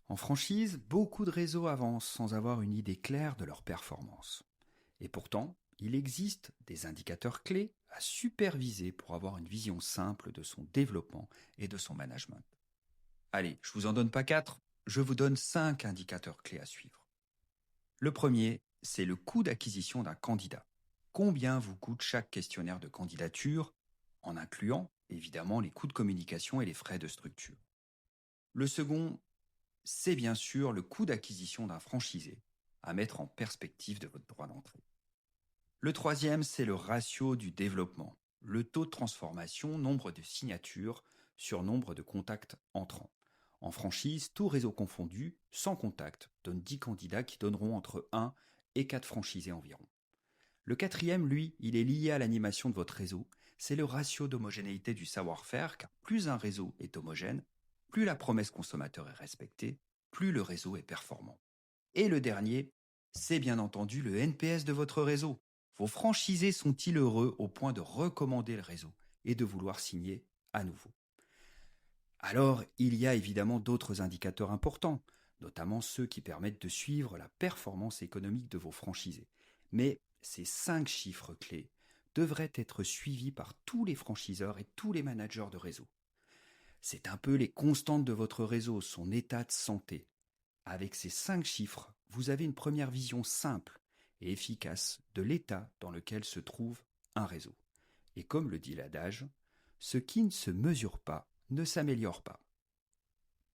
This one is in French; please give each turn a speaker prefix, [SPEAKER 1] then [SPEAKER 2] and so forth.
[SPEAKER 1] En franchise, beaucoup de réseaux avancent sans avoir une idée claire de leur performance. Et pourtant, il existe des indicateurs clés à superviser pour avoir une vision simple de son développement et de son management. Allez, je vous en donne pas 4, je vous donne 5 indicateurs clés à suivre. Le premier, c'est le coût d'acquisition d'un candidat. Combien vous coûte chaque questionnaire de candidature, en incluant évidemment les coûts de communication et les frais de structure. Le second, c'est bien sûr le coût d'acquisition d'un franchisé, à mettre en perspective de votre droit d'entrée. Le troisième, c'est le ratio du développement, le taux de transformation, nombre de signatures sur nombre de contacts entrants. En franchise, tout réseau confondu, sans contact, donne 10 candidats qui donneront entre 1 et 4 franchisés environ. Le quatrième, lui, il est lié à l'animation de votre réseau. C'est le ratio d'homogénéité du savoir-faire, car plus un réseau est homogène, plus la promesse consommateur est respectée, plus le réseau est performant. Et le dernier, c'est bien entendu le NPS de votre réseau. Vos franchisés sont-ils heureux au point de recommander le réseau et de vouloir signer à nouveau? Alors, il y a évidemment d'autres indicateurs importants, notamment ceux qui permettent de suivre la performance économique de vos franchisés. Mais ces 5 chiffres clés devraient être suivis par tous les franchiseurs et tous les managers de réseau. C'est un peu les constantes de votre réseau, son état de santé. Avec ces 5 chiffres, vous avez une première vision simple et efficace de l'état dans lequel se trouve un réseau. Et comme le dit l'adage, ce qui ne se mesure pas ne s'améliore pas.